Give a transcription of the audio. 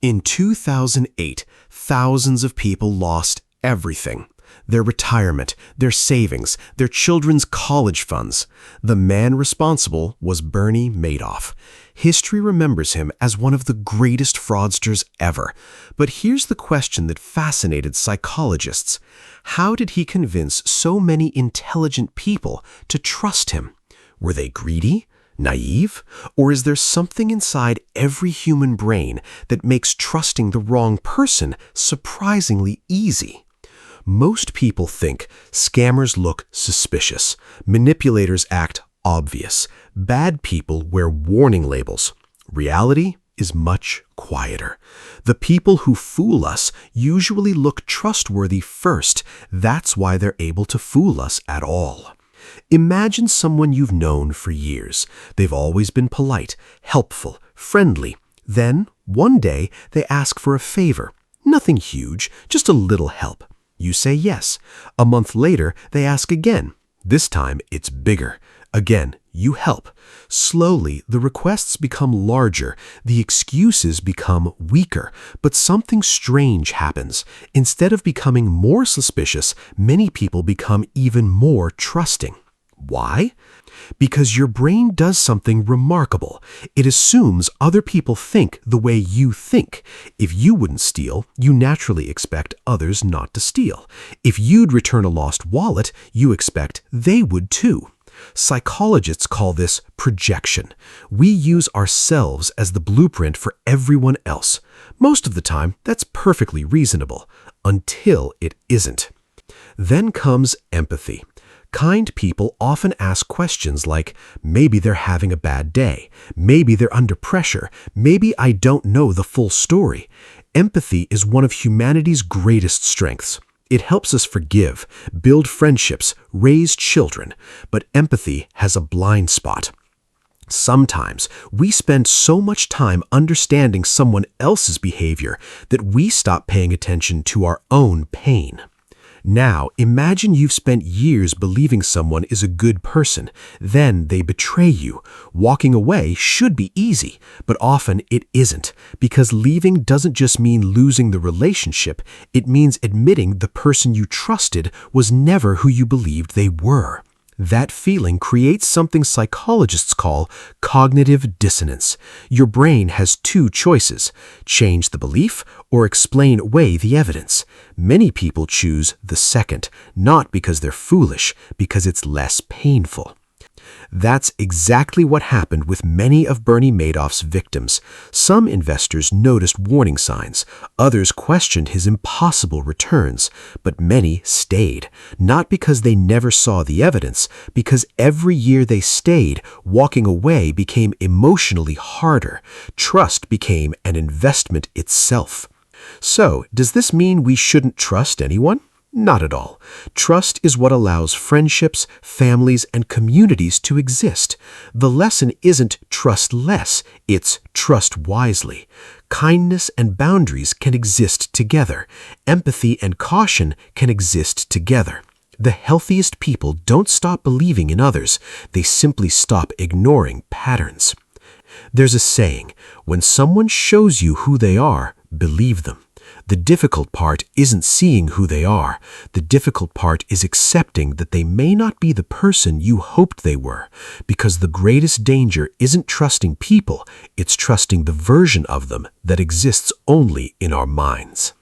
In 2008, thousands of people lost everything. Their retirement, their savings, their children's college funds. The man responsible was Bernie Madoff. History remembers him as one of the greatest fraudsters ever. But here's the question that fascinated psychologists. How did he convince so many intelligent people to trust him? Were they greedy? Naive? Or is there something inside every human brain that makes trusting the wrong person surprisingly easy? Most people think scammers look suspicious, manipulators act obvious, bad people wear warning labels. Reality is much quieter. The people who fool us usually look trustworthy first. That's why they're able to fool us at all. Imagine someone you've known for years. They've always been polite, helpful, friendly. Then, one day, they ask for a favor. Nothing huge, just a little help. You say yes. A month later, they ask again. This time, it's bigger. Again, you help. Slowly, the requests become larger, the excuses become weaker, but something strange happens. Instead of becoming more suspicious, many people become even more trusting. Why? Because your brain does something remarkable. It assumes other people think the way you think. If you wouldn't steal, you naturally expect others not to steal. If you'd return a lost wallet, you expect they would too. Psychologists call this projection. We use ourselves as the blueprint for everyone else. Most of the time, that's perfectly reasonable, until it isn't. Then comes empathy. Kind people often ask questions like, maybe they're having a bad day, maybe they're under pressure, maybe I don't know the full story. Empathy is one of humanity's greatest strengths. It helps us forgive, build friendships, raise children, but empathy has a blind spot. Sometimes we spend so much time understanding someone else's behavior that we stop paying attention to our own pain. Now, imagine you've spent years believing someone is a good person. Then they betray you. Walking away should be easy, but often it isn't, because leaving doesn't just mean losing the relationship. It means admitting the person you trusted was never who you believed they were. That feeling creates something psychologists call cognitive dissonance. Your brain has two choices: change the belief or explain away the evidence. Many people choose the second, not because they're foolish, because it's less painful. That's exactly what happened with many of Bernie Madoff's victims. Some investors noticed warning signs. Others questioned his impossible returns. But many stayed, not because they never saw the evidence, because every year they stayed, walking away became emotionally harder. Trust became an investment itself. So, does this mean we shouldn't trust anyone? Not at all. Trust is what allows friendships, families, and communities to exist. The lesson isn't trust less, it's trust wisely. Kindness and boundaries can exist together. Empathy and caution can exist together. The healthiest people don't stop believing in others. They simply stop ignoring patterns. There's a saying, when someone shows you who they are, believe them. The difficult part isn't seeing who they are. The difficult part is accepting that they may not be the person you hoped they were, because the greatest danger isn't trusting people, it's trusting the version of them that exists only in our minds.